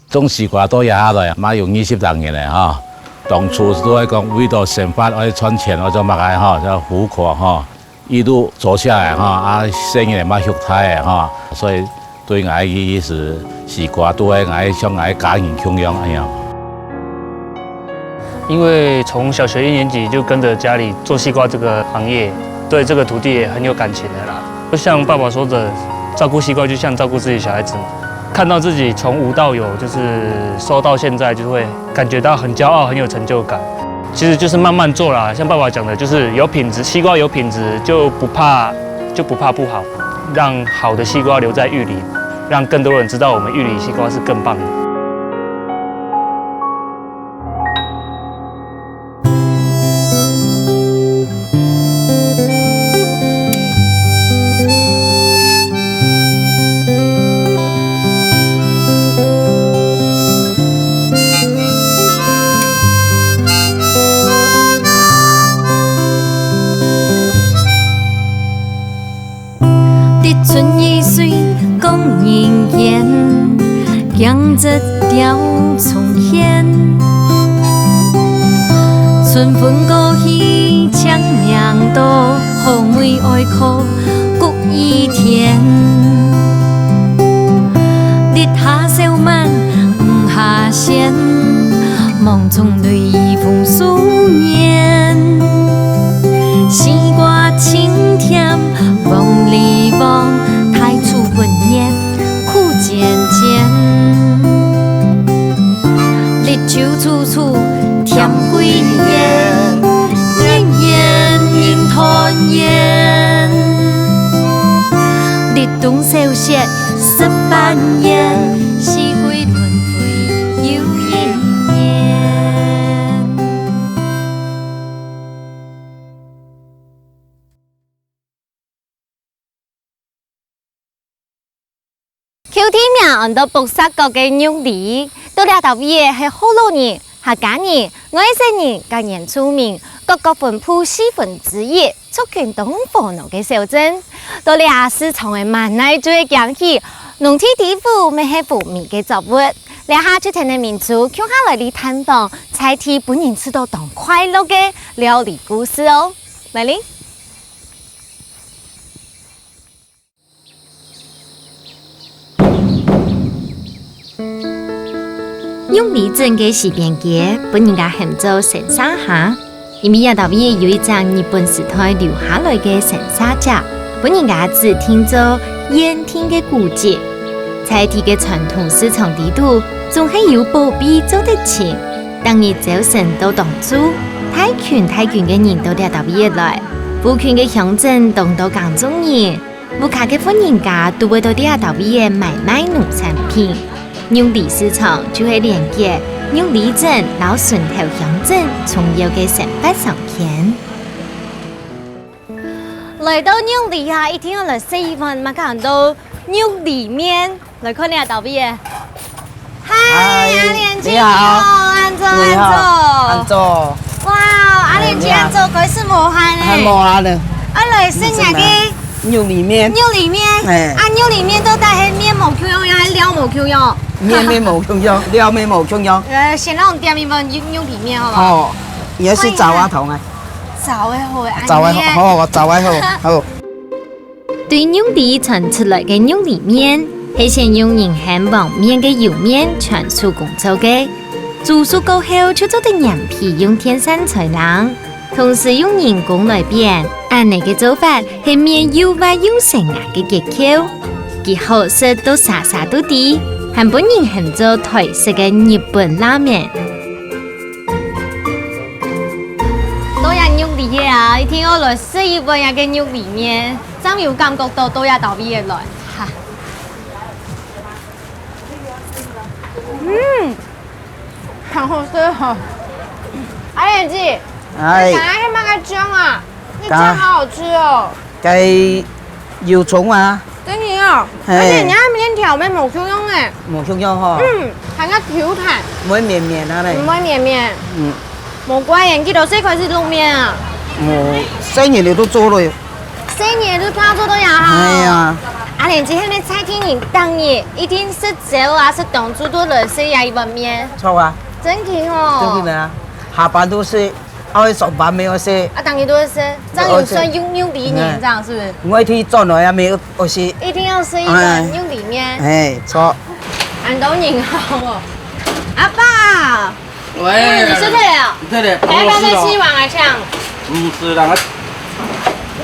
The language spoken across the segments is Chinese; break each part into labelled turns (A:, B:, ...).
A: 种西瓜都下来，嘛用20多年嘞哈。当初都在讲为了生活要赚钱，我就买个哈，叫苦苦哈，一路做下来哈，啊，生意嘛熟态的哈，所以对我意思西瓜都爱我向我家人供养哎呀。
B: 因为从小学1年级就跟着家里做西瓜这个行业，对这个土地也很有感情的啦。就像爸爸说的，照顾西瓜就像照顾自己小孩子嘛。看到自己从无到有，就是收到现在，就会感觉到很骄傲，很有成就感。其实就是慢慢做啦，像爸爸讲的，就是有品质，西瓜有品质就不怕不好，让好的西瓜留在玉里，让更多人知道我们玉里西瓜是更棒的。
C: 养着条从前，春风过去，强娘多，后妹爱哭谷一天。日下小满五下线，梦中对风素年。西瓜清甜，风里望，太初文言苦渐渐。日秋处处甜桂圆，年年迎团圆。日冬小雪18年，四季轮回又一年。
D: 秋天面按到白沙角嘅玉里。到了头尾係好老年、客家人、外省人今年出名，各個分布1/4，促進東火腦嘅小鎮。到了市場嘅萬乃最講起，農田地府咪係富民嘅作物。兩下出庭嘅民族，叫下來嚟探訪，才替本人知道當快樂嘅料理故事哦。來嚟。
C: 用里镇嘅西边街，本人家很做神沙下，因为夜到尾有一张日本时代留下来嘅神沙架，本人家只听做烟天嘅古迹。在地嘅传统市场地图，仲係有保庇做得清。當日早晨到當主，太群嘅人都了到尾來，富權嘅鄉鎮當到港中人，無卡嘅富人家都會到了到尾買賣農產品。用里市場就係連結用里鎮老順頭鄉鎮重要嘅生活相片。
D: 來到玉里啊，一定要來食一份馬看到玉里面，來看下到尾。嗨，阿蓮姐，你好，安坐。
E: 安坐。
D: 哇，阿蓮姐安坐，佢是無限咧。
E: 係無限啊！
D: 啊，來食下嘅
E: 玉里面。
D: 玉里面，啊，玉里面都帶係面無 Q 用，還是料無 Q 用？
E: 面無中央，料面無中央。
D: 先讓我點一份玉里面，好唔好？
E: 好，而家是炸話筒啊。
D: 炸嘅好嘅，
E: 炸嘅好，我炸嘅好，好。
C: 對玉里傳出來嘅玉里面，係先用人hand黃面嘅油面傳出工作嘅，煮熟過後就做得羊皮用天山菜冷，同時用人工來變。按呢嘅做法係面又滑又成牙嘅結構，佢好食到沙沙都啲。韓本人很做台式嘅日本拉麵。
D: 都有玉里嘅啊！一聽我來食一份嘅玉里面，真有感覺到都有到尾嘅來嚇。很好食哦！阿蓮姐，你剛才去買個醬啊？那醬好好吃哦。
E: 計油蔥啊！
D: 真係哦，而且人家麵條咩冇 Q 用誒，
E: 冇中央嗬。
D: 係個 Q 彈，
E: 唔會綿綿啊你。
D: 唔會綿綿。冇怪人見到這塊是滷麵啊。
E: 冇，生嘢你都做咯。
D: 生嘢都怕做到也好。
E: 係啊。
D: 阿莲姐，那边菜天你当夜一定是粥啊，是冻猪多热水呀，一碗面。
E: 错啊，
D: 真挺哦。
E: 对不对啊？下班都是，我上班没有吃。
D: 啊，当夜都是吃，这样有算用里面，这样是不是？
E: 我去做哪也没有我吃。
D: 一定要吃一碗用里面。
E: 哎，错。
D: 安东你好哦，阿爸。
F: 喂，
D: 你是这了？
F: 对的，
D: 台湾的希望啊，像。
F: 是人家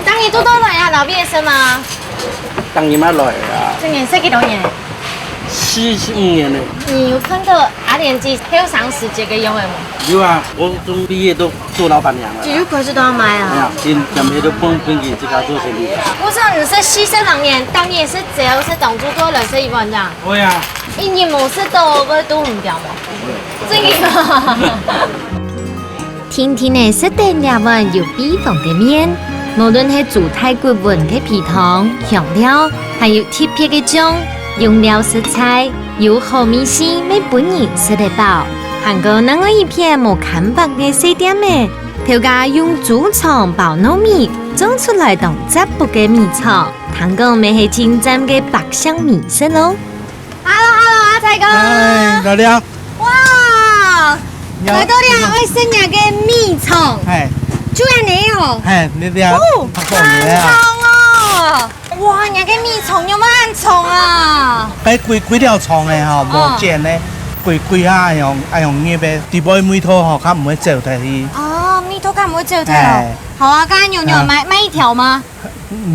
D: 当夜多多来啊，老毕业生吗？
F: 当年买来啊，
D: 今年是几多年
F: 45年了。
D: 你有看到阿莲姐还有上市这个用的吗？
F: 有啊，我从毕业都做老板娘了。
D: 就有开始都要买
F: 哎呀
D: 啊。，
F: 今面都碰给自家做生意。
D: 我知道你是西式当年，当年是只要是冻猪多热水一碗这样，
F: 对呀，
D: 一年模式都唔掉嘛。真的。
C: 天天的食得两碗有比方的面，無論係做泰國碗嘅皮湯、香料，還有特別嘅醬，用料食材有好味鮮，每本人食得飽。韓國那個一片無看白嘅細店嘅，條家用豬腸包糯米做出來當雜卜嘅米腸，韓國咪係清真嘅百香米食咯。
D: Hello，阿仔哥。
E: 哎，老廖。
D: 哇，來到了我生日嘅米腸，
E: 哎，
D: 主要你哦。
E: 哎，你廖。
D: 哦，很重哦！哇，人家嘅米腸有冇咁重啊？
G: 喺幾條蟲嘅吼，無剪咧，幾下用葉嘅，地杯每套吼，佢唔會走得去。
D: 哦，米頭干唔會照睇哦
G: 哎。
D: 好啊，剛剛牛牛買一條嗎？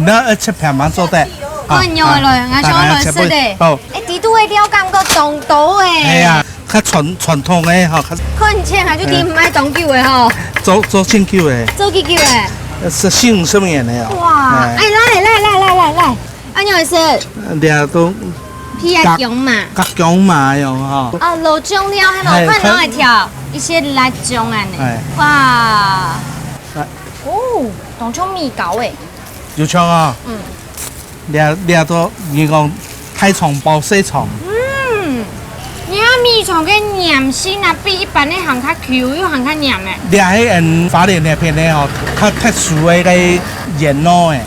G: 那一片嘛做得。
D: 我牛來，我想來食的。
G: 好。
D: 誒，啲都會了感覺凍到誒。
G: 係啊，較傳統嘅吼，
D: 可能前下就啲唔係凍久嘅吼，
G: 做清久嘅，
D: 做幾久嘅。
G: 40年嘅哦。
D: 哇！哎，來，安樣食
G: 啲都
D: 皮啊薑嘛。
G: 各種嘛用吼。
D: 啊，老薑料係咪？我看到一條一些辣薑啊呢。哇！哦，當種米糕誒。
G: 有槍啊。
D: 嗯。
G: 啲都你講太重包細重。
D: 嗯，你看米腸嘅黏性啊，比一般的行較 Q 又行較黏誒。
G: 你喺人花蓮那邊咧吼，較特殊嘅個鹽攞嘅，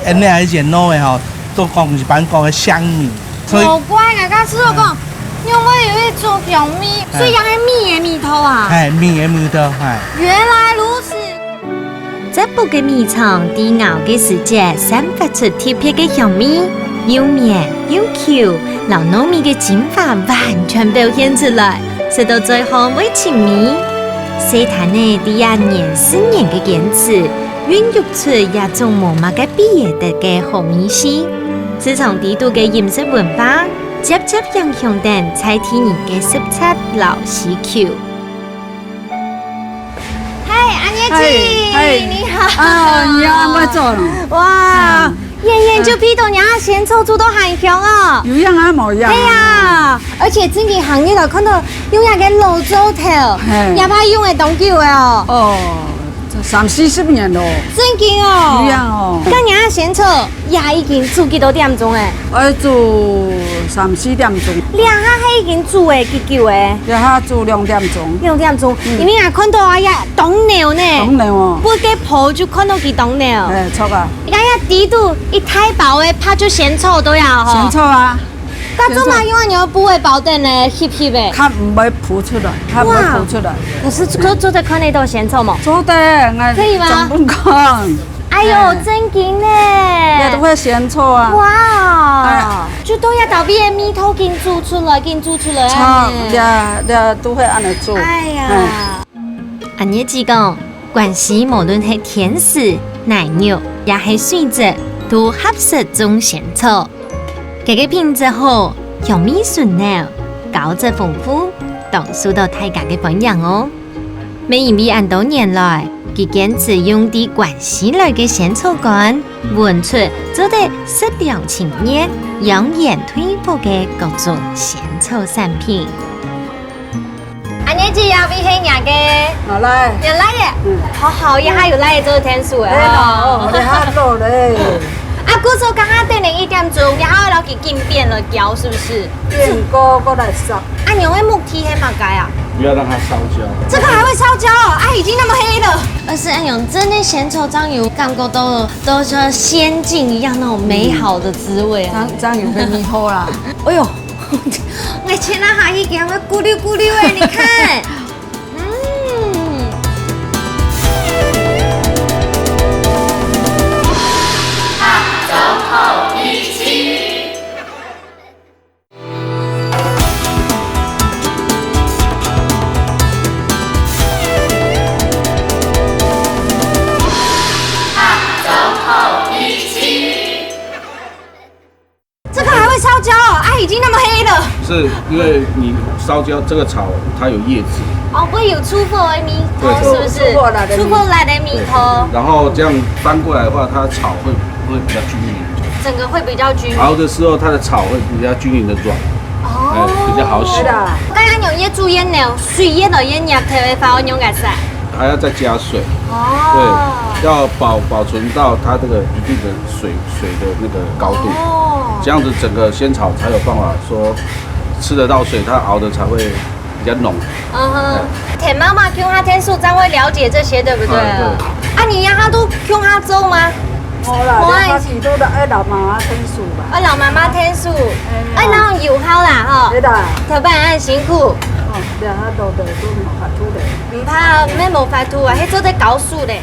G: 人哋係鹽攞嘅吼，都講一般講嘅香米，所以
D: 好怪啊！剛師傅講，因為我有一做薑米，所以養係米嘅米頭啊。
G: 係米嘅米度係。
D: 原來如此。
C: 這部嘅米腸啲熬嘅時節散發出特別嘅香味，又綿又 Q，老糯米嘅精華完全表現出來，食到最後會親密。細壇呢啲年4年嘅堅持，孕育出一種無碼嘅畢業得嘅好味絲。自從地度嘅飲食文化，漸漸影響到菜天人嘅食材老需求。
D: 安妮姐，你好。
H: 啊，你要我做了，
D: 哇，研究批到人家咸臭猪都很香哦。
H: 有樣啊冇樣。
D: 對呀，而且整個行業就看到用那個老灶頭，
H: 嘿
D: 也怕用的當久的哦。
H: 哦，這30-40年咯。
D: 真勁哦。
H: 有樣哦。
D: 咁人家咸臭也已經煮幾多點鐘誒？
H: 我做3-4點鐘，
D: 兩下係已經煮誒幾久誒？
H: 一下做2點鐘。
D: 2點鐘，因為我看到啊呀凍牛呢，
H: 懂了哦。
D: 不給泡就看到佢凍牛。
H: 哎，錯啊。
D: 你看呀，地度一太薄誒，怕就咸臭都要吼。
H: 先錯啊，
D: 嗰種嘛，因為牛不會保證呢，翕翕誒。
H: 它唔會浮出來，它唔會浮出來。
D: 可是做得看得到咸臭嗎？
H: 做得，我
D: 可以嗎
H: 總本講，
D: 哎呦，真勁呢！
H: 也都會先錯啊。
D: 哇！就都要到邊米頭給煮出來，給煮出來
H: 錯，也都會按嚟做。
D: 哎呀！
C: 阿爺子講，關係無論係甜食、奶肉，也係水質，都合適種咸醋。佢嘅品質好，香味順溜，膠質豐富，當受到大家嘅歡迎哦。每因為按多年來，佢堅持用啲關係來嘅咸醋乾，混出做得質量清熱、養顏退火嘅各種咸醋產品。
D: 阿爺子要俾佢人嘅，
H: 好來，
D: 人來嘅，好好，也還有來做天數誒。
H: 我哋下落嘞，
D: 啊，古時候剛剛等你1點鐘，然後老給緊變了膠，是不是？
H: 變個來殺。
D: 啊，用的木梯係乜解啊？
F: 不要让它烧焦。
D: 这个还会烧焦哦，啊，已经那么黑了。而是安永真的咸臭章鱼感觉都像仙境一样那种美好的滋味啊。
H: 章鱼跟米好啦。
D: 哎呦，我前那下一给会咕溜咕溜哎，你看，这个还会烧焦哦，啊，已经那么黑了。
I: 是因为你烧焦这个草，它有叶子，
D: 哦，不会有出货的米头，
I: 对
D: 是不是？出货来的米头，
I: 然后这样翻过来的话，它草会比较均匀，
D: 整个会比较均匀。
I: 熬的时候它的草会比较均匀的软，比较好洗，
D: 刚刚用椰煮腌了，水腌了腌nhập thì phải bao nhiêu ngày晒？
I: 还要再加水，
D: 哦，
I: 对，要保存到它这个一定的水的那个高度，这样子整个仙草才有办法说吃得到水，它熬的才会比较浓。
D: 嗯哼，田妈妈 Q 哈天数张会了解这些，对不对？
I: 对。
D: 啊，你让他都 Q 哈粥吗？
H: 好啦，你开始都得爱老妈妈天数吧。
D: 啊，老妈妈天数，哎，那种有好啦哈。
H: 对啦。
D: 头班很辛苦。
H: 哦，两下都得都冇法度的。
D: 唔怕，咩冇法度啊，迄做得搞数咧。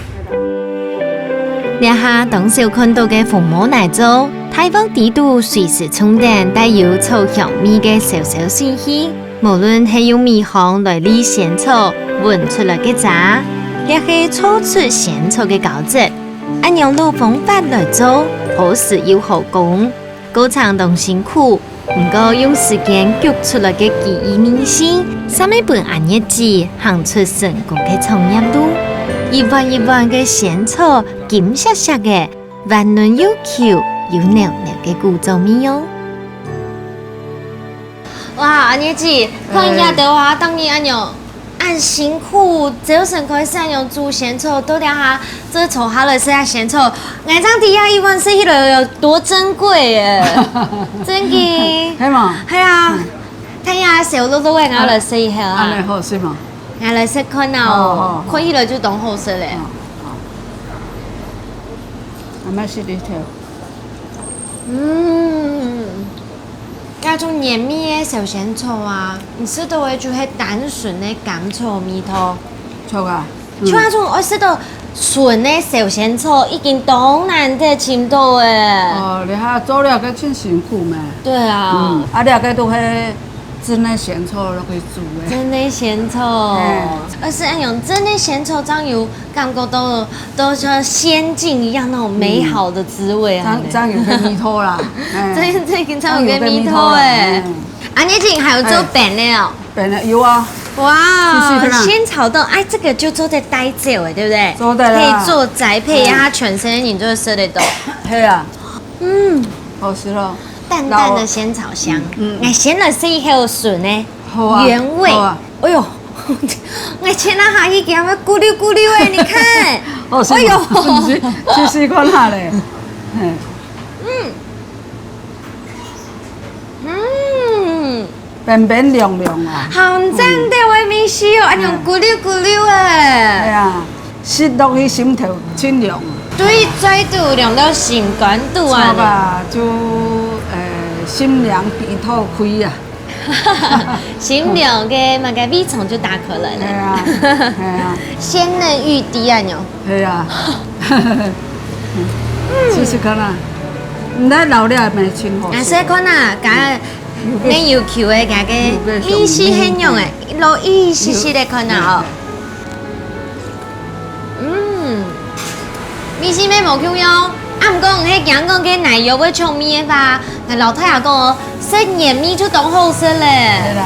C: 两下董小看到嘅父母奶粥，台风地度随时充电带有草香味嘅小小水稀，无论係用米行來瀝仙草混出來嘅渣，亦係搓出仙草嘅膠質，按用老方法來做，好時又好工，過程同辛苦。唔過用時間焗出來嘅記憶明星，三一本暗日子行出成功嘅創業路，一彎一彎嘅仙草，金色色嘅，溫潤又 Q 又黏黏嘅古早味哦。
D: 哇，安妮姐，看一下的話，當你安樣按辛苦，只成可以使用煮仙草，都兩下這炒下來食下仙草，眼張底下一碗食起來有多珍貴耶！真嘅，
H: 係嘛？
D: 係啊，睇下小碌碌嘅我來食下啊，
H: 安尼好是嘛？
D: 我來食看啊，看起來就當好食咧。
H: 阿媽是呢條。
D: 那種黏味的小仙草啊，你食到的就係單純的甘草味道。
H: 錯啊！
D: 像那種我食到純的小仙草，已經當難得尋到誒。
H: 哦，你下做了個真辛苦咩？
D: 對啊。
H: 啊，了個都係真的仙草落去煮的。
D: 真的仙草，而是那種真的仙草章魚，感覺都像仙境一樣那種美好的滋味啊。
H: 章魚跟米頭啦，
D: 這跟章魚跟米頭誒。啊，你今還有做餅的哦？
H: 餅的有啊。
D: 哇，仙草凍，哎，這個就做得帶酒誒，對不對？
H: 做得啦。
D: 可以做宅配，讓它全身你就吃得到。
H: 係啊。好食咯。
D: 淡淡的仙草香，哎，咸了是以後筍呢，原味。哎呦，我前那下一件會咕溜咕溜誒，你看，
H: 哎呦，試看下咧，便便涼涼啊，
D: 好正的味味絲哦，安樣咕溜咕溜誒，
H: 係啊，食落去心頭清涼。
D: 對，再度涼到心肝度啊，
H: 錯啊，就心涼鼻頭開啊，
D: 心涼嘅那個胃腸就打開來了，
H: 係啊，係啊，
D: 鮮嫩欲滴啊，喏，
H: 係啊，試試看啊，唔得老了咪清好。
D: 啊，試看啊，甲你要求嘅甲個米絲很用誒，攞一絲絲的看啊，米絲咩冇 Q 用，啊唔講迄講講嘅奶油會沖米嘅吧，但老太爺講哦，食鹽米就當好食咧。
H: 係啦，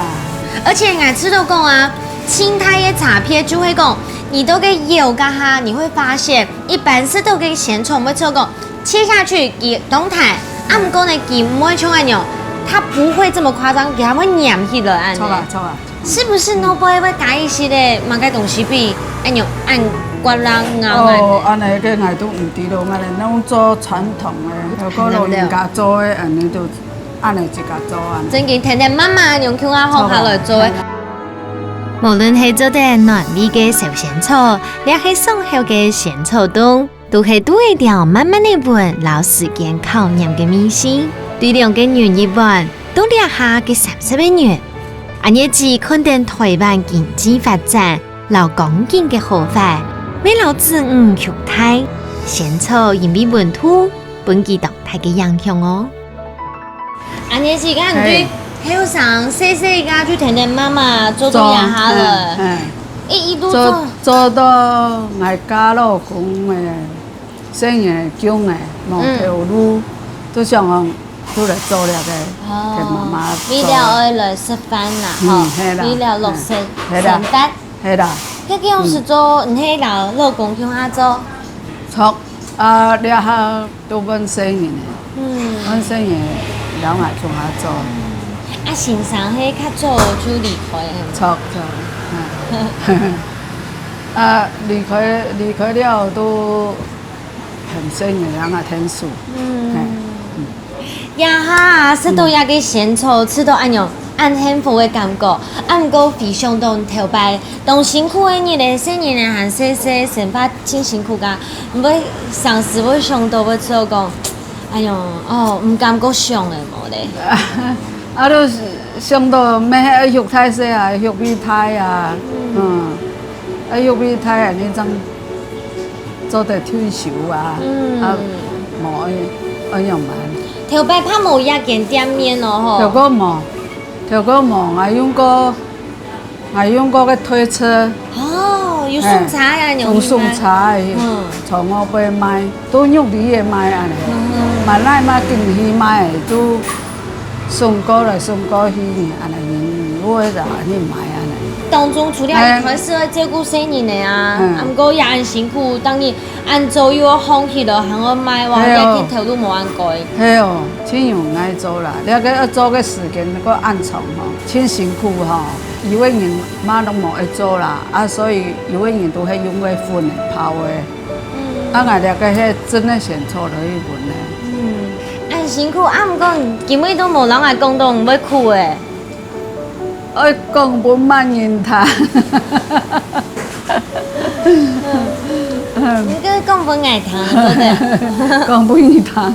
D: 而且俺吃到講啊，青苔嘅茶片就會講，你都給油噶哈，你會發現一般是都給鹹蟲會做講，切下去給動態，啊唔講呢給唔會沖按鈕，它不會這麼誇張，給它會黏起來按。
H: 錯啊錯啊，
D: 是不是no boy 會加一些的，某個東西比按鈕按骨人咬
H: 哦，安尼個我都唔知道，我哋攏做傳統的，有個老人家做的，安尼就按尼一家做安。
D: 真嘅，天天媽媽用 Q R 學下來做嘅。
C: 無論係做得嫩味嘅壽仙草，亦係鬆口嘅仙草凍，都係都會調慢慢地聞，留時間考驗嘅味鮮。對兩個人一碗，都留下嘅30元。安日子肯定台灣經濟發展，留港景嘅好法，為留子女強大，仙草因為本土本地動態嘅影響哦。安日時間對。後生細細個就聽聽媽媽做做牙下了，一路
H: 做到我家老公誒生意強誒，冇條路都想講都嚟做了嘅，給媽媽做。
D: 為了愛來食飯啦，為了落實承擔。
H: 係啦。
D: 嗰幾樣事做，唔係老老公叫下做。
H: 錯你下都揾生意呢，揾生意兩下仲下做。
D: 啊，先生迄較早就離開，
H: 錯，離開了都很生意，兩下天數。
D: 呀哈，食到呀個仙草，吃到安樣安幸福的感覺，唔過非常當頭擺，當辛苦的日咧，生意咧還細細，生活真辛苦噶，唔會上司會想到要做講，哎喲，唔感覺上嘅冇咧。
H: 都想到咩肉太細啊，肉味太啊，肉味太啊，你真做得退休啊，冇安樣辦。
D: 頭擺怕冇一間店面咯
H: 吼。條個冇，我用過個推車。
D: 有送茶呀，
H: 有送茶，從我邊賣，都用啲嘢賣啊，買來買定去賣都。送過來送過去，安尼我就去買安尼。
D: 當中除了一開始照顧生意的啊，唔過也很辛苦。當你按做又放棄了，喊我買話，也去頭都冇按改。
H: 係哦，真有愛做啦，你個要做嘅時間個按長吼，真辛苦吼。有個人媽都冇愛做啦，所以有個人都係用個粉嚟泡嘅。我哋個係真係先做咗一份咧。
D: 辛苦啊！唔過根本都冇人嚟講到唔要苦誒。
H: 愛講本萬人談。
D: 你個講本愛談，對不對？
H: 講本愛談，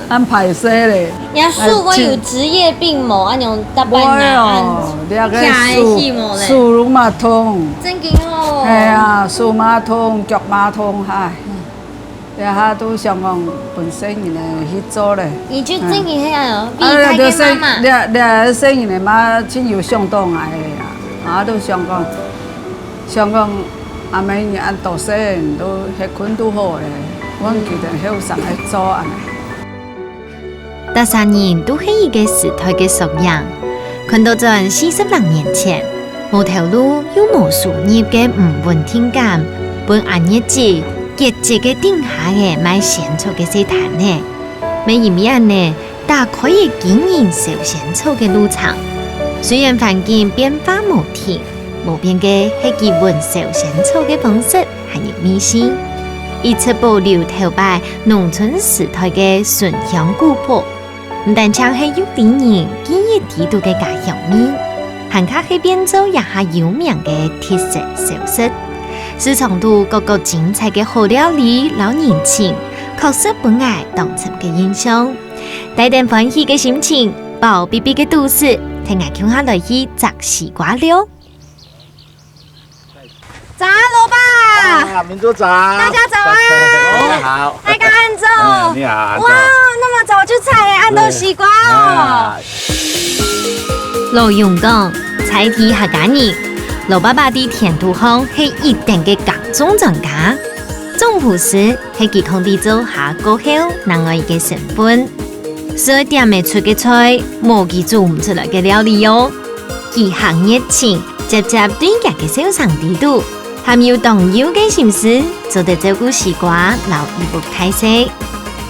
H: 按排泄咧。
D: 人樹我有職業病冇，按樣搭班啊，按下戲冇咧。
H: 樹乳馬桶。
D: 真經哦。
H: 係啊，樹馬桶、腳馬桶，唉。一下都想講本身人嚟去做咧。
D: 你就真經係啊，避開嘅媽媽。
H: 你生人嚟媽真有相當愛嘅呀，都想講阿妹你按多些人都吃困都好咧，我記得後生去做安尼。
C: 大三人都係一個時代嘅縮影，看到在40多年前，無條路又無樹葉嘅唔穩定感，本安日子。結節嘅頂下嘅賣仙草嘅細攤呢，每一面呢，大可以經營壽仙草嘅路程。雖然環境變化無停，無變嘅係基本壽仙草嘅方式還有味鮮，以此保留頭擺農村時代嘅醇香古樸。唔但淨係有啲人記憶地道嘅家鄉味，還卡係變做一下有名嘅特色小食。市場度各個精彩嘅好料理，老年輕確實本愛當成嘅印象。帶點歡喜嘅心情，爆逼逼嘅都市，聽下叫下來去摘西瓜了。
D: 早安，老爸。
A: 民族早。
D: 大家早安。
A: 大家好。
D: 大家安早。
A: 你好。
D: 哇，那麼早就採按到西瓜哦。
C: 老勇講，採題客家人。老爸爸的田土行係一定嘅耕種專家，種樸實係健康地做下過後另外一個成分，所以店賣出嘅菜冇佢做唔出來嘅料理哦。佢行熱情，直接對人嘅小腸地度，含有當有嘅心思，做得照顧西瓜留一步態色。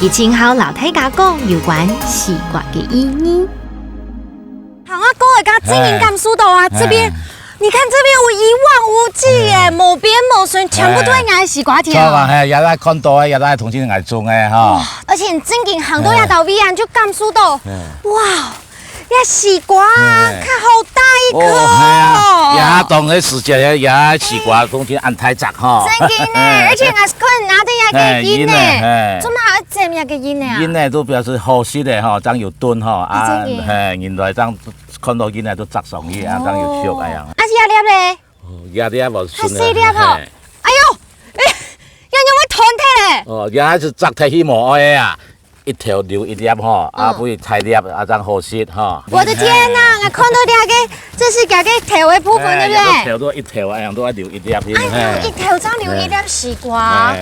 C: 佢請好老太家講有關西瓜嘅意義。
D: 好啊，哥而家經營甘肅島啊，這邊。你看這邊我一望無際耶，無邊無順，全部都係嗌西瓜田。
A: 錯啊，係日日看到嘅，日日同錢嚟種嘅嚇。
D: 而且正經行到一到尾啊，就甘肅島，哇！呀，西瓜看好大一颗
A: 哦，呀，当迄时节迄呀西瓜当天按太杂吼。
D: 真紧呢，而且还是可能拿得呀个音呢，做嘛还这么呀个音呢啊？
A: 音呢都表示好食的吼，当有炖吼啊，嘿，原来当看到音呢都杂上去啊，当有熟哎呀。
D: 啊是鸭粒咧？
A: 鸭粒无
D: 还细粒吼？哎呦，要用会团体咧？
A: 哦，鸭是杂体起毛的啊。一条留一粒吼，啊不会太粒，啊当好食吼。
D: 我的天哪！我看到这个，这是这个条的部分，对不对？
A: 条都一条一样，都要留一粒。
D: 哎，留一条，再留一粒西瓜，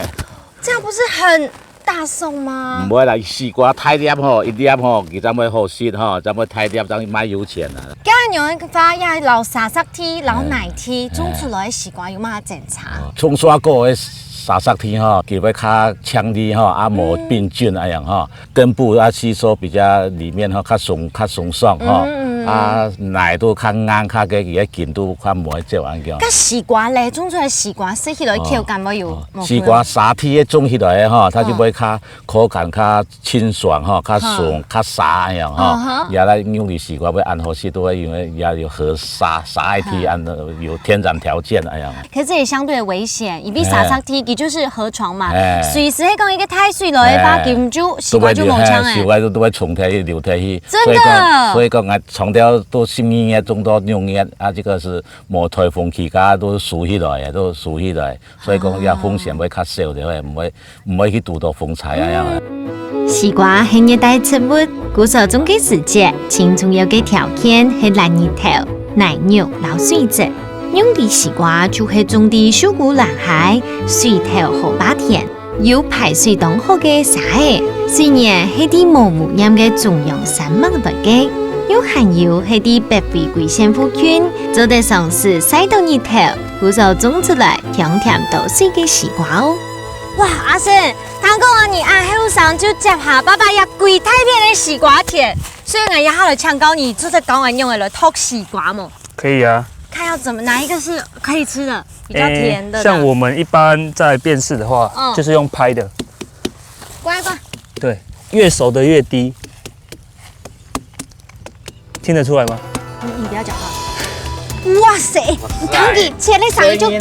D: 这样不是很大送吗？
A: 唔会啦，西瓜太粒吼，一粒吼，佢怎会好食吼？怎会太粒，怎会卖有钱啊？
D: 今日用一发呀，老沙沙梯、老奶梯种出来的西瓜有嘛检查？
A: 葱刷过的。沙沙天吼，佢要较强力吼，啊无病菌那样吼，根部啊吸收比较里面吼较松爽吼，啊奶都较硬，较个佢个筋都较无接安叫。
D: 甲西瓜咧，种出来西瓜食起来口感冇有？
A: 西瓜沙天的种起来的吼，它就会较口感较清爽吼，较爽较沙那样吼。也来用的西瓜要按好食，都会因为也有和沙梯按有天然条件那样。
D: 可是这也相对危险，伊比沙沙梯。就是河床嘛，随时迄讲一个太水落去，把金就西瓜就冒枪哎，
A: 西瓜都会冲下去流下去，
D: 真的。
A: 所以讲啊，从条都新叶种到用叶啊，这个是无台风期间都熟起来的，都熟起来，所以讲也风险会较少的，唔会去拄到风灾啊样。
C: 西瓜系热带植物，古时种嘅时节，青重要嘅条件系烂热头、奶肉、老水质。用的西瓜就係種地小谷藍海，水頭河巴田，有排水當好嘅沙嘅，雖然係啲無污染嘅中央山脈來嘅，有含有係啲白灰貴仙富菌，做得上是曬到熱頭，古時種出來香甜多水嘅西瓜哦。
D: 哇，阿生，聽講啊，你按後上就接下爸爸呀貴太片嘅西瓜田，所以我也好來搶高你，就是講完用來托西瓜嘛。
B: 可以啊。
D: 看要怎么哪一个是可以吃的，比较甜的。
B: 像我们一般在辨识的话，就是用拍的。
D: 乖乖。
B: 对，越熟的越低。听得出来吗？
D: 你不要讲话。哇塞，你看你切那上面就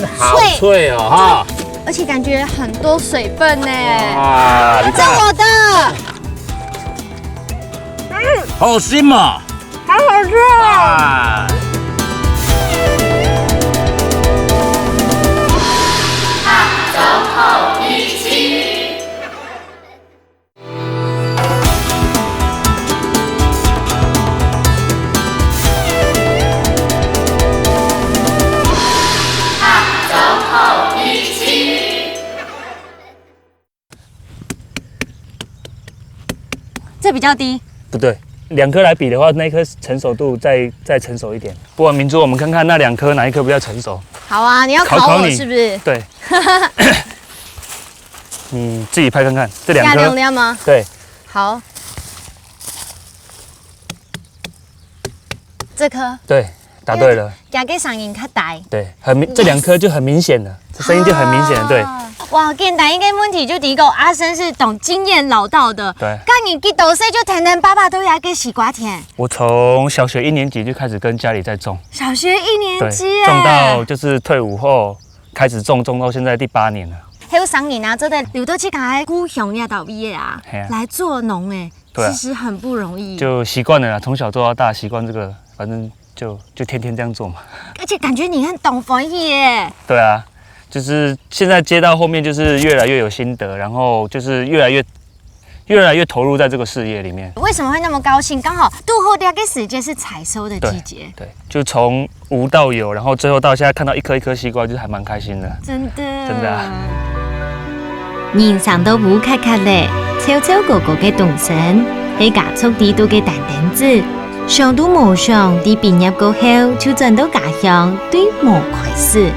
A: 脆哦哈，
D: 而且感觉很多水分呢。
A: 哇，
D: 这我的。
A: 好吃嘛，
D: 好好吃啊！这比较低，
B: 不对，2颗来比的话，那一颗成熟度再成熟一点。不然明珠，我们看看那2颗哪一颗比较成熟。
D: 好啊，你要考我是不是？
B: 对。你自己拍看看，这2颗。
D: 亮亮吗？
B: 对。
D: 好。这颗。
B: 对，答对了。
D: 加个声音较大。
B: 对，这2颗就很明显了，这声音就很明显了，对。
D: 哇，简单一个问题就第一个，阿生是懂经验老道的。
B: 对。
D: 刚你几多岁就天天爸爸都要给西瓜田？
B: 我从小学1年级就开始跟家里在种。
D: 小学1年级耶。
B: 种到就是退伍后开始种到现在第8年了。
D: 还有3年啊，真的留到去看故乡呀、岛毕业啊，来做农哎，其实很不容易。
B: 就习惯了啦，从小做到大，习惯这个，反正就天天这样做嘛。
D: 而且感觉你很懂翻译耶。
B: 对啊。就是现在接到后面，就是越来越有心得，然后就是越来越投入在这个事业里面。
D: 为什么会那么高兴？刚好度后这个时间是采收的季节。
B: 对，就从无到有，然后最后到现在看到一颗一颗西瓜，就是还蛮开心的。
D: 真的，
B: 真的啊。
C: 人上到烏卡卡咧，超超個個嘅動身，喺加速地度嘅大頂子，上都無上，啲畢業過後就轉到家鄉，對無愧事。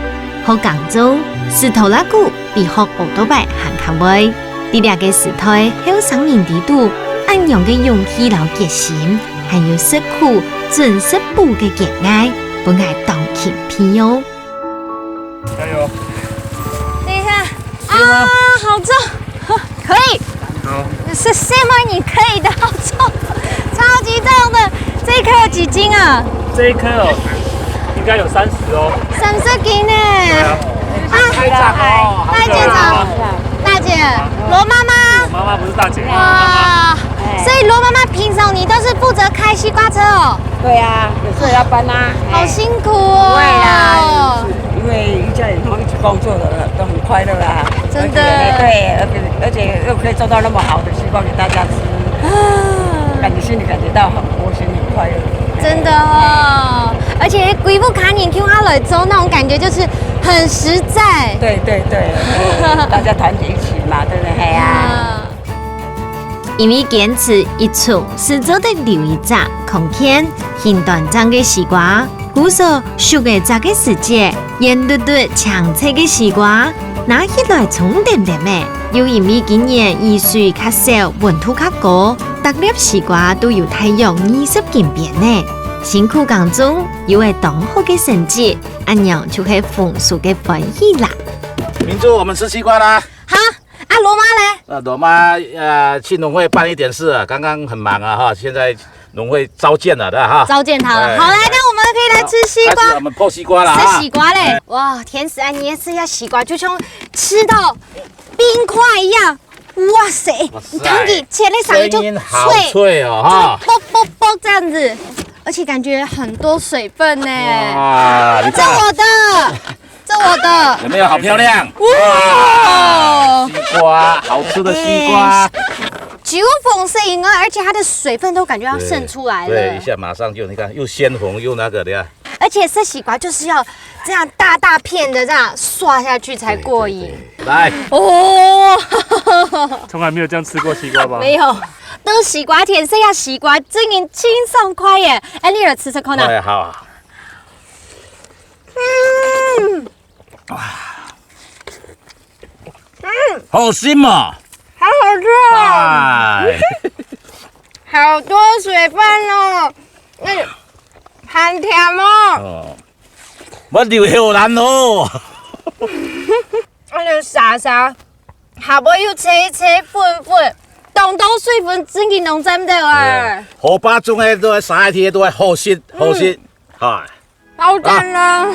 C: 學廣州石頭拉古比學奧多拜行較威，啲兩個時代喺生命地度，按樣嘅勇氣老決心，還有食苦準食補嘅熱愛，本係當前皮哦。
B: 加油！
D: 等一下啊，好重，可以。好。是谢吗？你可以的，好重，超级重的。这一颗有几斤啊？
B: 这一颗哦，应该有30哦。
D: 30斤呢？
B: 太长哦，
D: 大姐长，大姐，罗妈妈。
B: 妈妈不是大姐。
D: 哇，所以罗妈妈平常你都是负责开西瓜车哦？
J: 对啊，有时候要搬啊。
D: 好辛苦哦。
J: 不会啦，因为一家人都一起工作的，都很快乐啦。
D: 真的。
J: 对，而且又可以做到那么好的西瓜给大家吃，感觉心里感觉到很窝心、很快乐。
D: 真的哦，而且规副卡年 Q 它来做那种感觉就是很实在。
J: 对对对，大家团结一起嘛，对不对？嘿呀。
C: 因为坚持一处是做得留一扎空间，很短暂的西瓜，古所熟的这个世界，圆嘟嘟强脆的西瓜，拿起来充点点的。又因为今年雨水较少，温度较高，大粒西瓜都有太阳20斤边呢。辛苦工中有个当好的成绩，安样就系丰收的欢喜啦。
A: 明珠，我们吃西瓜啦。
D: 好，啊，罗妈嘞？
A: 罗妈去农会办一点事啊，刚刚很忙啊哈，现在农会召见了的哈。
D: 召见他了。好，来，那我们可以来吃西瓜。
A: 我们破西瓜了啊。
D: 吃西瓜嘞！哇，甜食你也吃一下西瓜，就像吃到冰块一样。哇塞，你看你切那上面就
A: 好脆哦哈，
D: 啵啵啵这样子，而且感觉很多水分呢。
A: 哇，
D: 这我的，这我的，
A: 有没有好漂亮？
D: 哇，
A: 西瓜，好吃的西瓜。
D: 九粉色以外，而且它的水分都感觉要渗出来了。
A: 对，一下马上就你看，又鲜红又那个的呀。
D: 而且吃西瓜就是要这样大大片的这样刷下去才过瘾。
A: 来
D: 哦，
B: 从来没有这样吃过西瓜吧？
D: 没有，都西瓜甜，剩下西瓜真然轻松快耶！哎，你来吃吃看呐。
A: 哎，好。好腥嘛！
D: 好好吃哦！
A: 哎，
D: 好多水分哦，很甜哦。
A: 我流血难哦。
D: 我就沙沙，下尾又切粉粉，当水分真嘅浓真到啊！
A: 河巴种嘅都系晒天都系好鲜，好鲜，係。
D: 好赞啦！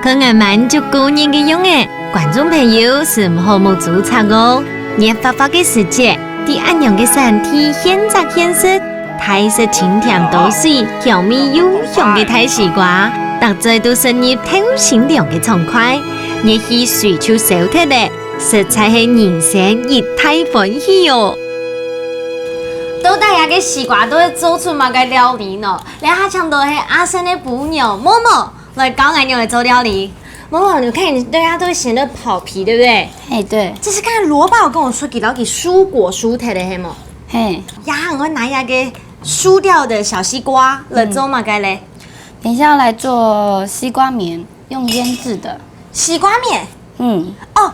C: 可爱满足个人的用诶，观众朋友是好冇注册哦。热发发的世界，对安阳的身体显杂显色，泰式清甜多水，香味又香的泰西瓜，大家都深入透心凉的畅快，热气随手烧脱的，实在是人生一大欢喜哦。
D: 到底遐个西瓜都会做出嘛个料理呢？你下抢到迄阿生的补鸟某某来教俺娘来做料理。某某，你看你对它都会显得跑皮，对不对？
J: 嘿，对。
D: 这是刚才罗爸有跟我说，给到给蔬果蔬菜的黑么？
J: 嘿，
D: 呀，我会拿遐个输掉的小西瓜来做嘛个嘞？
J: 等一下要来做西瓜棉，用腌制的
D: 西瓜面。
J: 嗯，
D: 哦，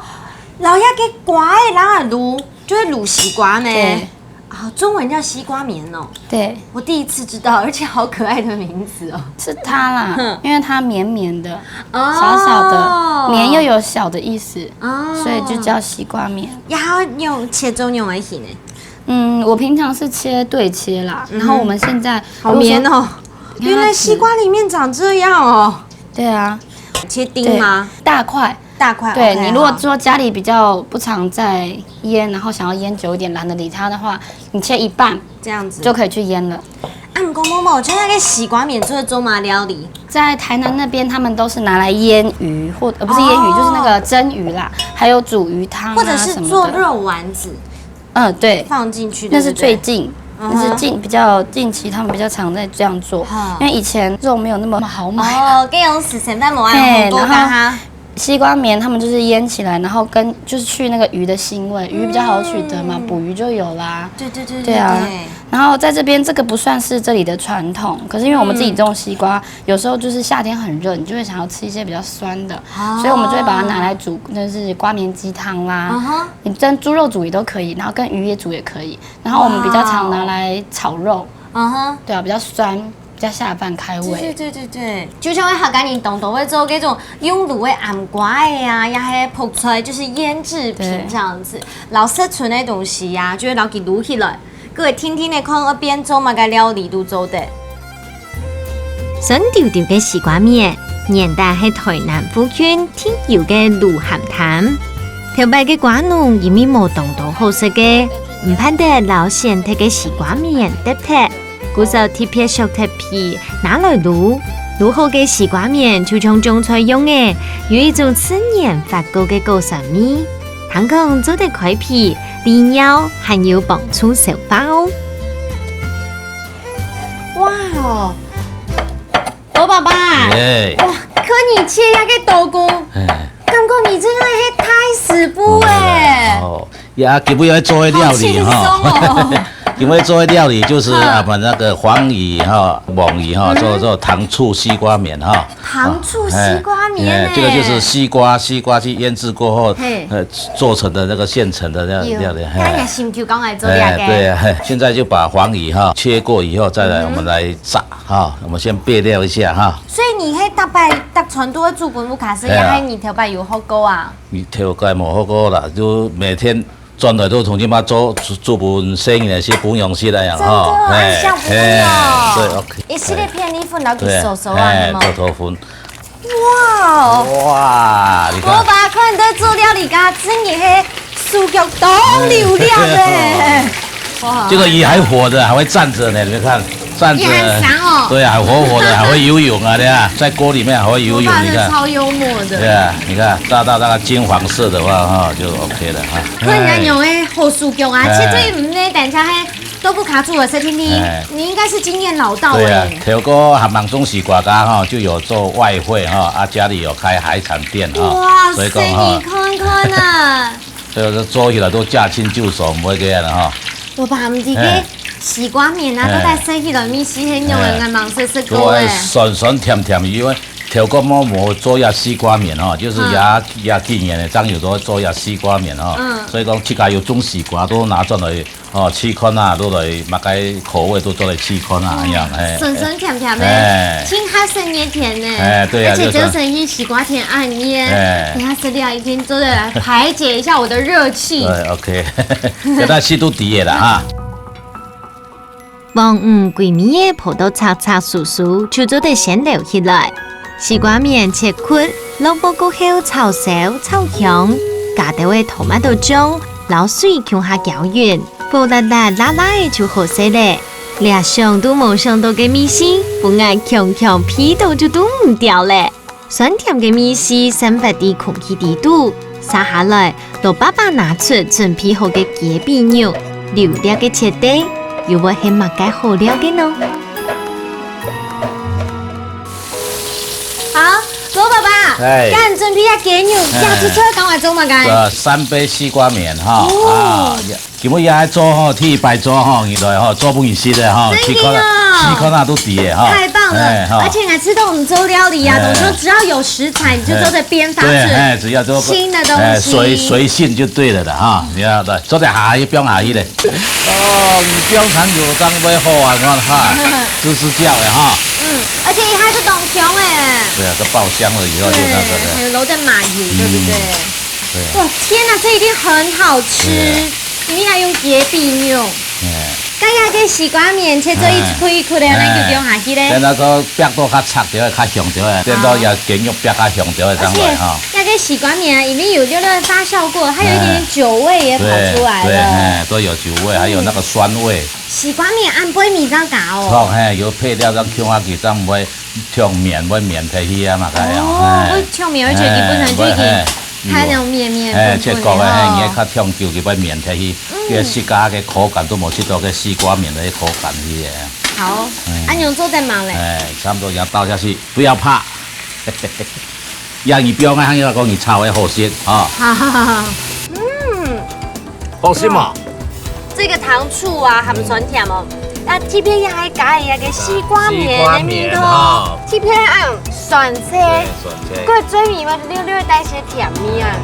D: 老鸭给瓜的然后卤，就会卤西瓜呢。
J: 对。
D: 啊，中文叫西瓜棉哦。
J: 对，
D: 我第一次知道，而且好可爱的名字哦。
J: 是它啦，因为它绵绵的，
D: 哦
J: 小小的，绵又有小的意思，
D: 哦，
J: 所以就叫西瓜棉。
D: 然后用切中用来洗呢。
J: 嗯，我平常是切对切啦，然后我们现在
D: 好绵哦。原来西瓜里面长这样哦。
J: 对啊，
D: 切丁吗？
J: 大块。
D: 大块。
J: 对，你如果说家里比较不常在腌，然后想要腌久一点，懒得理它的话，你切一半
D: 这样子
J: 就可以去腌了。
D: 啊，不过某某，就那个西瓜面做的中麻料理，
J: 在台南那边他们都是拿来腌鱼，或不是腌鱼，就是那个蒸鱼啦，还有煮鱼汤
D: 或者是做肉丸子。
J: 对，
D: 放进去。
J: 那是最近。那是比较近期，他们比较常在这样做，因为以前肉没有那么好买。
D: 哦，给用死神饭馍啊，很多哈。
J: 西瓜棉他们就是腌起来，然后跟就是去那个鱼的腥味，鱼比较好取得嘛，捕鱼就有啦。对啊。然后在这边这个不算是这里的传统，可是因为我们自己种西瓜，有时候就是夏天很热，你就会想要吃一些比较酸的，所以我们就会把它拿来煮，就是瓜棉鸡汤啦。你蒸猪肉煮也都可以，然后跟鱼也煮也可以。然后我们比较常拿来炒肉。对啊，比较酸。比较下饭开胃，
D: 对，就像我下家人动都会做那种用卤的暗瓜的呀，也还铺出来就是腌制品这样子，老色存的东西呀，就会老给卤起来，各位天天的看一边做嘛个料理都做的。
C: 酸溜溜嘅西瓜面，年代係台南府縣天佑嘅鹿鹹潭。條白嘅瓜農因為冇動到好食嘅，唔盼得老鮮睇嘅西瓜面得剔，故就貼片熟剔皮拿來滷。滷好嘅西瓜面就從種菜用嘅，有一種千年發酵嘅高山米，香港做得開皮、利尿，還有幫助消化哦。
D: 哇哦！老爸爸，
A: 哎，
D: 哇，看你切那个豆腐，感觉你真的是太师傅哎，
A: 哦，呀，基本要做的料理
D: 好轻松哦。
A: 因为做的料理就是把那个黄鱼哈、锰鱼哈做糖醋西瓜面哈。
D: 糖醋西瓜面
A: 这个就是西瓜去腌制过后，做成的那个现成的料理。
D: 哎呀，新旧刚来做两个。
A: 对啊，现在就把黄鱼哈切过以后，再来我们来炸哈。我们先备料一下哈。
D: 所以你迄大摆搭船都会做本不卡斯，也还你条摆有好高啊？
A: 你条街冇好过啦，就每天。转来都从即马做本生意的是不用息的呀
D: 哈，哎，小朋友，
A: 对 OK。
D: 一系列片你分到几手手啊？你们
A: 头分。
D: 哇
A: 哇！你看，
D: 我把看在做料理家，真也嘿，手脚都流亮嘞。
A: 哇！这个鱼还活着，还会站着呢，你看。站着，对啊，活的，还会游泳啊，对啊，在锅里面还会游泳，你看，
D: 超幽默的。
A: 对啊，你看炸到那个金黄色的话，哈，就 OK 了哈。
D: 可能用诶好手脚啊，切对唔呢，等下嘿都不卡住了，谁听听？你应该是经验老道哎。
A: 条哥还蛮中西瓜家哈，就有做外汇哈，家里有开海产店哈，
D: 哇塞，你看看啊，
A: 这个做起来都驾轻就熟，唔会这样的哈。
D: 我把唔知嘅。西瓜面啊，都在生起来，米西很用的，蛮色色高诶。
A: 酸酸甜甜，因为条哥冇做呀西瓜面哈，就是也今年的张友都做呀西瓜面哈，所以讲自家有种西瓜都拿出来哦，试看啊，都来乜个口味都做来试看啊，一样哎。
D: 酸酸甜甜的，青海生也甜呢。哎，
A: 对啊，
D: 而且这生意西瓜甜暗腌，等下吃掉一天，做的来排解一下我的热气。
A: 对 ，OK， 给他适度低的啦哈。
C: 黃魚桂米嘅葡萄擦擦酥酥，就做得先留起來。西瓜面切塊，蘿蔔過後炒熟炒香，加到嘅토마토醬，撈水強下攪勻，布辣辣辣辣嘅就好食咧。你想都冇想到嘅米線，不愛強強皮都就都唔掉咧。酸甜嘅米線散發啲空氣地度，撒下來，老爸爸拿出準備好嘅雞髀肉，溜溜嘅切底。有冇係乜嘅好料嘅呢？
D: 好，老爸爸，赶準備下雞肉，下次出去講話做乜嘅
A: ？3杯西瓜面哈，基本也做哈，替白做哈，原來哈做不易食的哈，西瓜那都抵的哈。
D: 太棒了，而且還吃到我們做料理啊，我說只要有食材，你就做得邊發出
A: 只要做
D: 新的東西，
A: 隨性就對了的哈。你看，對，做得下去變下去嘞。哦，你標長有當尾好啊，看哈，支教的哈。
D: 而且還是懂香哎。
A: 對啊，都爆香了以後就那個的。
D: 還有揉的麻油，對不對？對。哇，天哪，這一定很好吃。裡面還用雞髀肉。咁呀，嘅西瓜面切做一塊的，咱就用下去咧。
A: 等到個壁都較擦掉，較香掉的，等到也雞肉壁較香掉的上來哈。
D: 那個西瓜面啊，裡面有溜溜的發酵過，它有一點酒味也跑出來了。
A: 都有酒味，還有那個酸味。
D: 西瓜面按杯米咁搞哦。
A: 錯，有配料咁強下去，咁唔會燙麵，會麵皮起啊嘛，咁樣。
D: 哦，會燙麵，而且你不能去給它那種麵粉。
A: 切割嘅，嘢較燙久，佢會麵皮起。嘅西瓜嘅口感都冇吃到嘅西瓜面嘅口感去嘅。
D: 好，阿牛做得忙嘞。
A: 差不多要倒下去，不要怕。讓你不要按要講你炒嘅好先啊。
D: 好，
A: 放心嘛。
D: 這個糖醋啊，還唔酸甜哦。啊，這邊也係加一個西瓜面嘅面頭，這邊按酸菜，佢最尾嘛溜溜帶些甜味啊。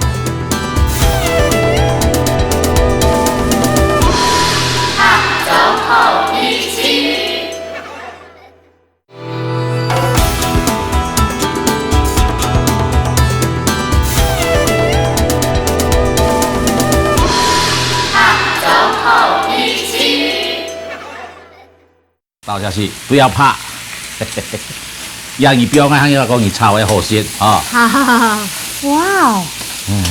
D: 總統一起。總統一起。
A: 就是不要怕，让伊表演要讲伊炒的好食啊。
D: 好好好好，哇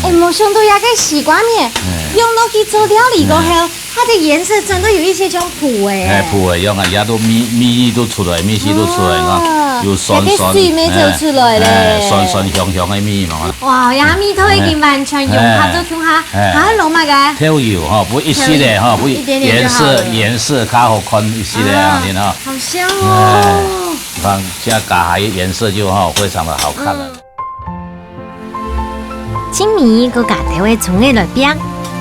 D: 哦！没想到那个西瓜面用落去做料理过后，它的颜色真的有一些种普诶。
A: 普的用啊，也都米都出来，米丝都出来啊，又酸酸，
D: 水味就出来咧，
A: 酸酸香香的米嘛。
D: 哇，呀米头已经完全融合到中下，还落乜嘅？
A: 跳油哈，不一系列哈，不颜色较好看一系列啊，你哈。
D: 好香哦！
A: 你看加加颜色就非常的好看了。
C: 青米个夹条的葱的来饼，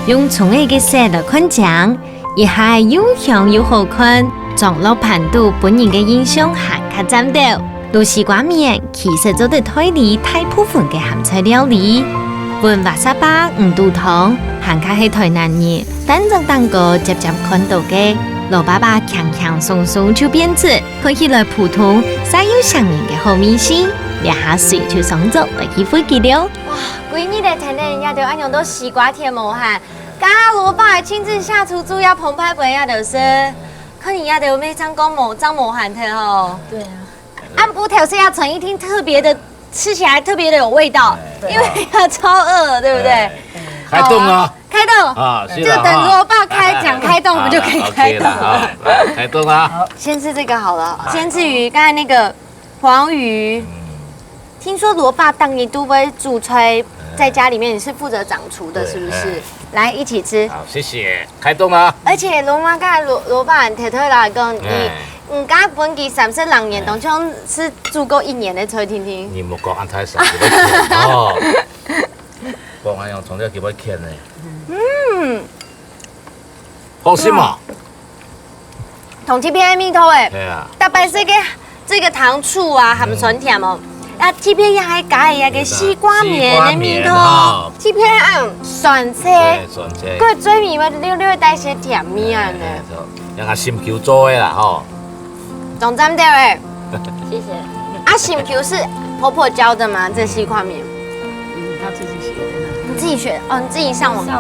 C: 用葱的个色来昆酱，一下又香又好看，撞落盘度本人嘅印象还较占到。卤西瓜面其实做得台里太部分嘅咸菜料理，拌瓦沙巴、五度汤，还较系台南人，但正当个渐渐看到嘅老爸爸强强松松就变质，看起来普通，晒有上瘾嘅好米线。两下水就上桌来去飞机了。
D: 哇，闺女的天天也就按用到西瓜甜无限，加萝卜亲自下厨煮要澎湃杯也就是，可能也就每张讲张无限的吼。
J: 对啊。
D: 按布条是要成一听特别的，吃起来特别的有味道，因为要超饿，对不对？
A: 开动了。
D: 开动啊！就等萝卜开动，我们就可以开动
A: 了。开动了。
D: 先吃这个好了，先吃鱼，刚才那个黄鱼。听说萝卜当你都会煮出来，在家里面你是负责掌厨的，是不是？来一起吃。
A: 好，谢谢。开动了。
D: 而且罗妈刚才萝卜特特来讲，你家本期32年当中是煮够1年的菜，听听。
A: 你莫讲安太少，哦。讲安样从了就要欠呢。放心嘛。
D: 同这片米头诶，
A: 对啊。
D: 大白这个糖醋啊，含酸甜哦。啊，这边也还加一个西瓜面的面头，这边酸菜，个嘴面嘛略带些甜味啊呢。
A: 用个新球做的啦吼。
D: 总占掉诶，
J: 谢谢。
D: 啊，新球是婆婆教的吗？这西瓜面？
H: 她自己学的。
D: 你自己学哦？你自己上网
J: 看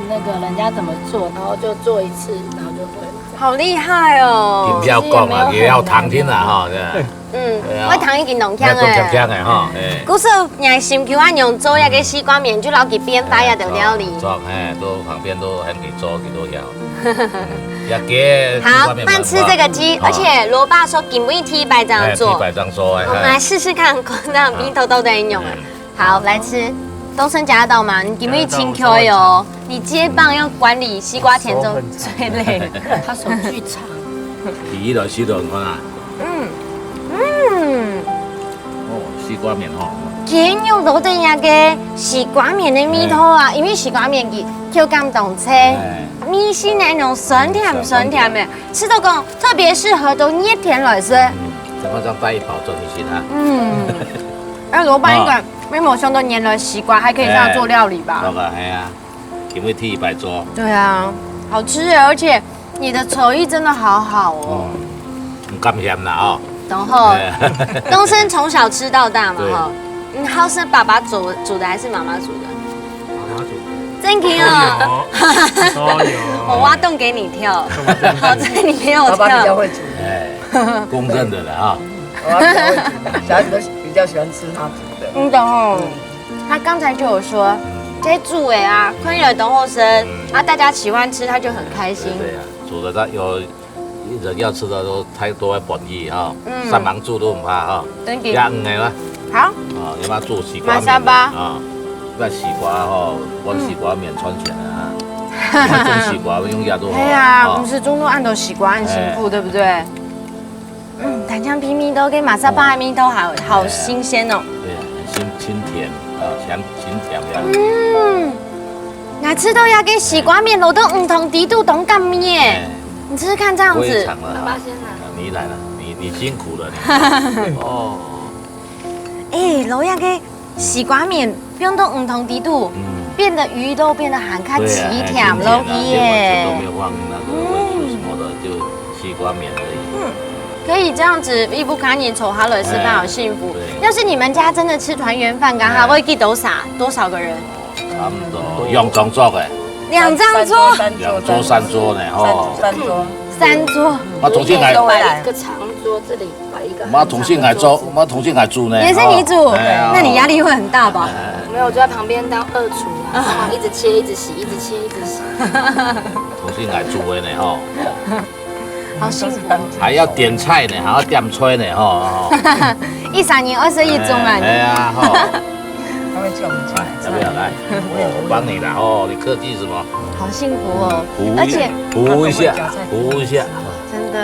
J: 那个人家怎么做，然后就做一次，然后就会了。
D: 好厉害哦！
A: 不要讲啊，也要糖听啦哈，对。
D: 我糖已经浓香
A: 诶，浓香诶哈。
D: 古时候人新球按用做那个西瓜面，就老给编发呀的料理。
A: 做都旁边都很给做，给都要。
D: 好，慢吃这个鸡，而且萝卜说给不一提白这样做。
A: 白这样做。
D: 我们来试试看，那米头都在用。好，来吃。东升夹得到吗？你给不一清 Q 哟。你接棒要管理西瓜田中最累。
J: 他手巨长。
A: 第一道西顿看啊。西瓜面吼，
D: 今用到的那个西瓜面的米头啊，因为西瓜面给口感动车，米心那种酸甜的，吃到讲特别适合都热天来吃。
A: 怎么这样带一包装进去它？
D: 而萝卜应该没有想到粘了西瓜，还可以这样做料理吧？
A: 那个系啊，给不替100做。
D: 对啊，好吃耶，而且你的手艺真的好好哦。
A: 甘咸啦哦。
D: 然后，东升从小吃到大嘛哈。好是爸爸煮的还是妈妈煮的？
F: 妈妈煮。
D: 真奇哦！
B: 都有。
D: 我挖洞给你跳，好在你没有跳。
E: 爸爸比较会煮。
A: 公认的了啊。
E: 我比较会煮，小孩子都比较喜欢吃他煮的。
D: 你懂哦？他刚才就有说，这煮诶啊，可以了等后生，啊大家喜欢吃，他就很开心。
A: 对啊，煮的他有。人要吃的都太多的本意哈，三忙煮都唔怕哈。也黄的啦。
D: 好。
A: 啊，你把做西瓜面。
D: 马沙巴。
A: 啊，那西瓜吼，我西瓜面穿起来啊。种西瓜用牙都好。
D: 对啊，不是中路按头西瓜很辛苦，对不对？檀香皮米豆跟马沙巴的米豆好新鲜哦。
A: 对啊，清甜啊，清甜的。
D: 那吃到要跟西瓜面，我都唔同地度同干面。你试试看这样子。
A: 非常了，
J: 爸爸先来。
A: 你来了，你辛苦了。哦。
D: 老亚个西瓜面不用到唔同地度，变得鱼都变得很开起甜了耶。
A: 都没有放那个味素什么的，就西瓜面而已。
D: 可以这样子一不卡你丑哈了，吃饭好幸福。要是你们家真的吃团圆饭，刚好会给多少个人？
A: 差不多2张桌的。
D: 2张桌，
A: 2桌3桌呢，哦，
D: 3桌。
A: 我重庆来，
J: 摆一个长桌，这里摆一个。
A: 我重庆来做，我重庆来煮呢。
D: 也是你煮，
A: 哎
D: 那你压力会很大吧？
J: 没有，我就在旁边当二厨啊，一直切，一直洗，一直切，一直洗。
A: 重庆来煮的呢吼，
D: 好辛苦。
A: 还要点菜呢，还要点菜呢吼。
D: 13年21中啊！
A: 哎呀吼，
E: 他会叫我们进来。
A: 要不要来？我帮你啦哦，你客气什么？
D: 好幸福哦，
A: 服
D: 而且
A: 务一下，服务一下。
D: 真的，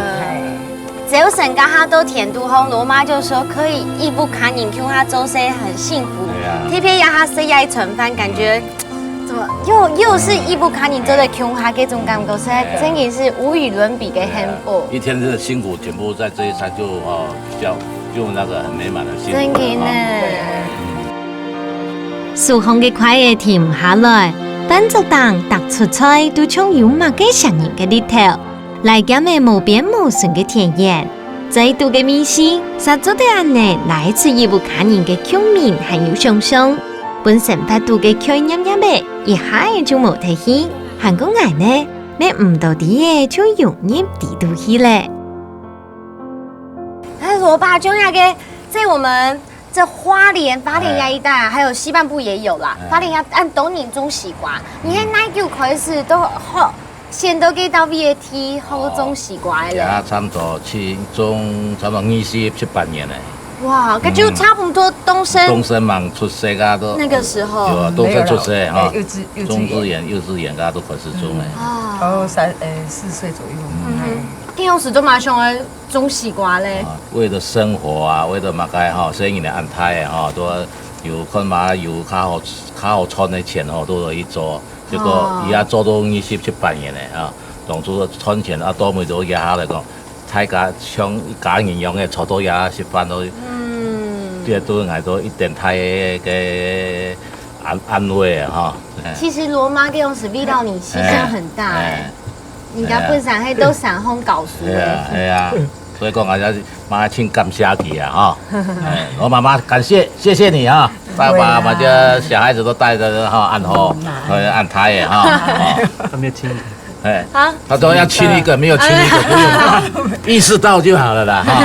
D: 只有省刚他都甜度后，罗妈就说可以义不卡宁 Q 他周 C 很幸福，贴片压他 C 压一盛饭，感觉怎么又是义不卡宁做的 Q 他给种感觉，实在真的是无与伦比的幸福。
A: 一天的辛苦全部在这一餐就那个很美满的幸福。
D: 真的呢。
C: 苏烘嘅快嘅停唔下來，等就當突出菜都從有麥嘅上癮嘅裏頭，來減嘅無邊無盡嘅甜鹽，再度嘅米線，實做對安尼來自義務卡人嘅口面還有上上，本身發度嘅口飲飲嘅，一下就冇提起，韓國人呢，你唔到啲嘢就容易地度起咧。
D: 但是罗爸就那个在我们这花莲鸭一带，还有西半部也有啦。花莲鸭按斗年中西瓜，你看那就开始都好，先都给到 VAT 好中西瓜嘞。
A: 差不多差不多27、8年嘞。
D: 哇，那就差不多东升
A: 嘛出世噶都
D: 那个时候，
A: 有东升出世哈，中
E: 幼
A: 稚园噶都开始种嘞。
D: 啊，
E: 哦4岁左右。
D: 电用时都马上来种西瓜嘞。
A: 为了生活啊，为了嘛该哈生意的安泰的哈，都有看嘛有较好赚的钱哦，都去做。结果伊也做到27、8年嘞啊，当初赚钱啊，多每都也下来讲，大家像家人用的，炒到也吃饭都，这都挨到一点太个安慰啊哈。
D: 其实罗妈给用时味道你牺牲很大哎。人家本身迄都散烘搞熟的，
A: 系啊，所以讲啊，妈请感谢你啊哈，我妈妈感谢谢你啊，爸爸把这小孩子都带着哈按摩，按胎的哈，
B: 他没有亲，
A: 哎，他都要亲一个，没有亲一个不用，意识到就好了啦哈，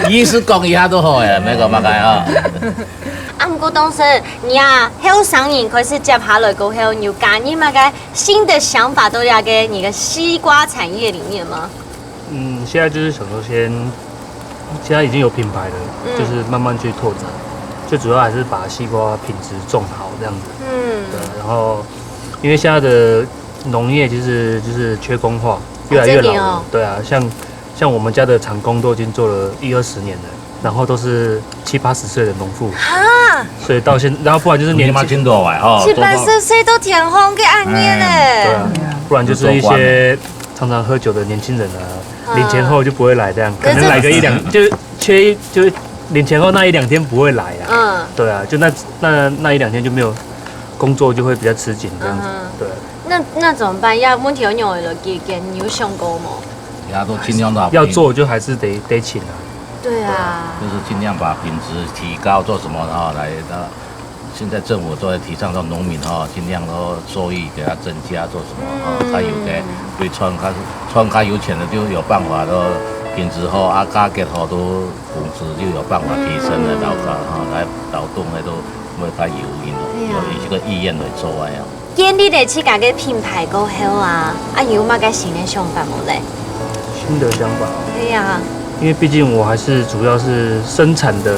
A: 意识讲一下都好诶，没讲嘛该哈。
D: 啊，不过东升，你啊，后上瘾开始接下来过后，你有感应嘛个新的想法都要给你的西瓜产业里面吗？
B: 现在就是想说现在已经有品牌了，就是慢慢去拓展，最主要还是把西瓜品质种好这样子。对，然后因为现在的农业就是缺工化，越来越老了。对啊，像我们家的厂工都已经做了10-20年了。然后都是70、80岁的农妇，所以到现，然后不然就是年轻
A: 多哎哈
D: ，70、80岁都甜烘给按捏嘞，
B: 对啊，不然就是一些常常喝酒的年轻人啊，领钱后就不会来这样，可能来个1-2，就领钱后那1-2天不会来啊，对啊，就那1-2天就没有工作，就会比较吃紧这样子，对。
D: 那怎么办？要问题有用的给你有上钩吗？
A: 也都尽量的
B: 要做就还是得请啊。
D: 对啊，
A: 就是尽量把品质提高，做什么哈来的。现在政府都在提倡让农民哈尽量都收益给他增加，做什么哈，他有给对穿较有钱的就有办法都品质好，啊价格好都工资就有办法提升的，然后哈来劳动的都会较有这个意愿来做啊。
D: 建立的去改个品牌够好啊，有嘛个新的想法冇嘞？
B: 新的想法。
D: 对呀。
B: 因为毕竟我还是主要是生产的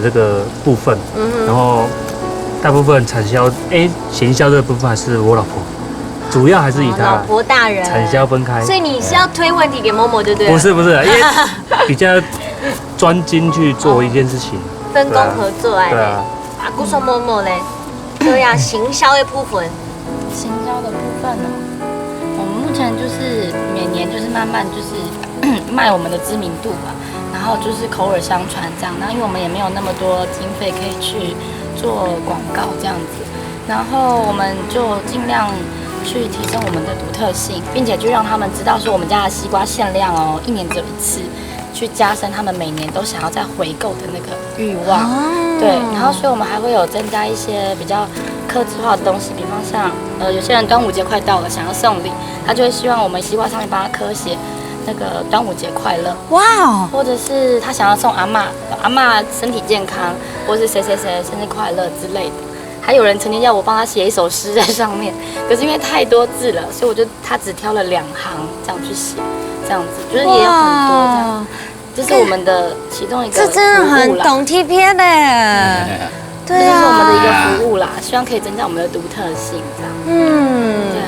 B: 这个部分，然后大部分行销这个部分还是我老婆，主要还是以她
D: 老婆大人
B: 产销分开。
D: 所以你是要推问题给某某，对不对？
B: 不是，因为比较专精去做一件事情，
D: 分工合作哎。
B: 对啊。
D: 姑说某某嘞，对呀，行销的部分。
J: 行销的部分呢，我们目前就是每年就是慢慢就是卖我们的知名度吧，然后就是口耳相传这样。那因为我们也没有那么多经费可以去做广告这样子，然后我们就尽量去提升我们的独特性，并且就让他们知道说我们家的西瓜限量哦，1年只有1次，去加深他们每年都想要再回购的那个欲望。对，然后所以我们还会有增加一些比较客制化的东西，比方像有些人端午节快到了，想要送礼，他就会希望我们西瓜上面帮他刻写那个端午节快乐，
D: 哇哦，
J: 或者是他想要送阿嬷身体健康，或是谁谁谁生日快乐之类的。还有人曾经要我帮他写一首诗在上面，可是因为太多字了，所以他只挑了2行这样去写，这样子就是也有很多这样。这是我们的其中一个服务啦，
D: 这真的很懂 T P 的，对啊，
J: 这是我们的一个服务啦，希望可以增加我们的独特性，这样。对啊。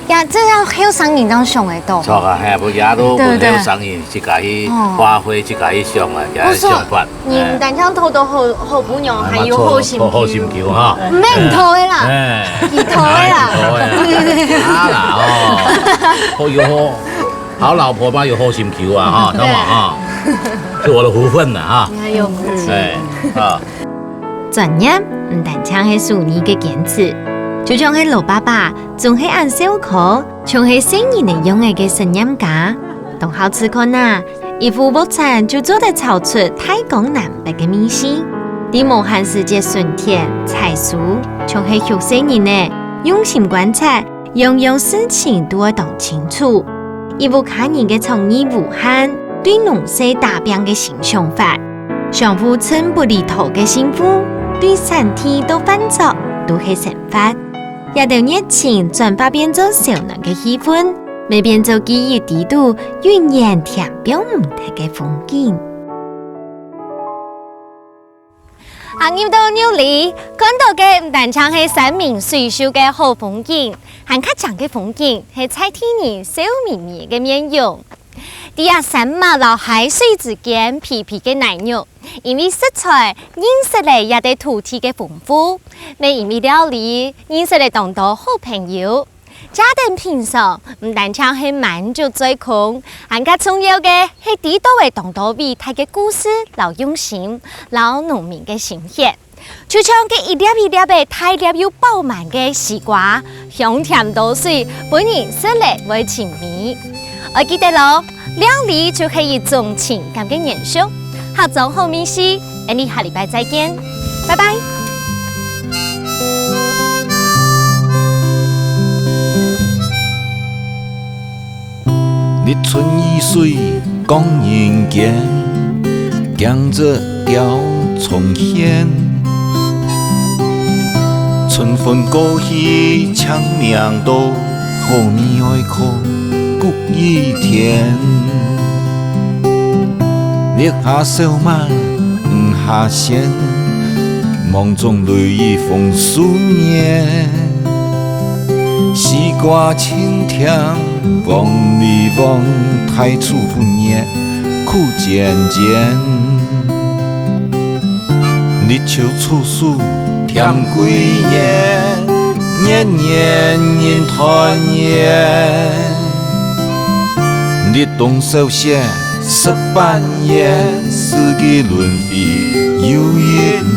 D: 呀，这要很有上瘾当上的到。
A: 错啊，系不也都不有生意，自家去发挥，自家去上啊，家上班。
D: 你唔但将偷到好姑娘，还有好心
A: 好心球哈。
D: 唔免偷的啦，你偷的啦。
A: 啊啦哦，有好老婆嘛，有好心球啊哈，懂吗哈？是我的福分了哈。
D: 你很有福气。
A: 对啊。
C: 专业唔但唱係數年嘅堅持，就像係老爸爸，仲係按小可，仲係新人嚟用嘅聲音家，同好吃看啊！一副木產就做得炒出太江南北嘅米線，啲無限世界順天彩書，仲係學新人呢，用心觀察，樣樣事情都會懂清楚。一副看人嘅創意無限，對農事打拼嘅新想法，相互寸不離頭嘅幸福。對身體都翻作都係成法，也將熱情轉化變做小人嘅氣氛，未變做記憶地度蘊染填表唔同嘅風景。
D: 入到紐里，看到嘅唔但唱係山明水秀嘅好風景，還較長嘅風景係彩天兒笑眯眯嘅面容。啲啊山脈和海水之間皮皮嘅奶肉，因為食材認識嚟也得土地嘅豐富，未因為料理認識嚟當到好朋友。家庭平常唔但唱係滿足追求，更加重要嘅係地道嘅當到美態嘅故事，老用心，老農民嘅心血。就像嘅一粒一粒嘅大粒又飽滿嘅西瓜，香甜多水，本人食嚟會甜美。我記得咯，料理就係一種情感嘅延續。合作好美食，我哋下禮拜再見，拜拜。
K: 日春雨水講人間，江浙調重現。春風過去長命道，後面愛靠谷雨田。烈下小馬唔下線，夢中淚雨風思念。西瓜清甜，望你望太初不念，苦漸漸。日秋處暑甜幾年，年年人團圓。日冬收歇18年，四季輪迴又一年。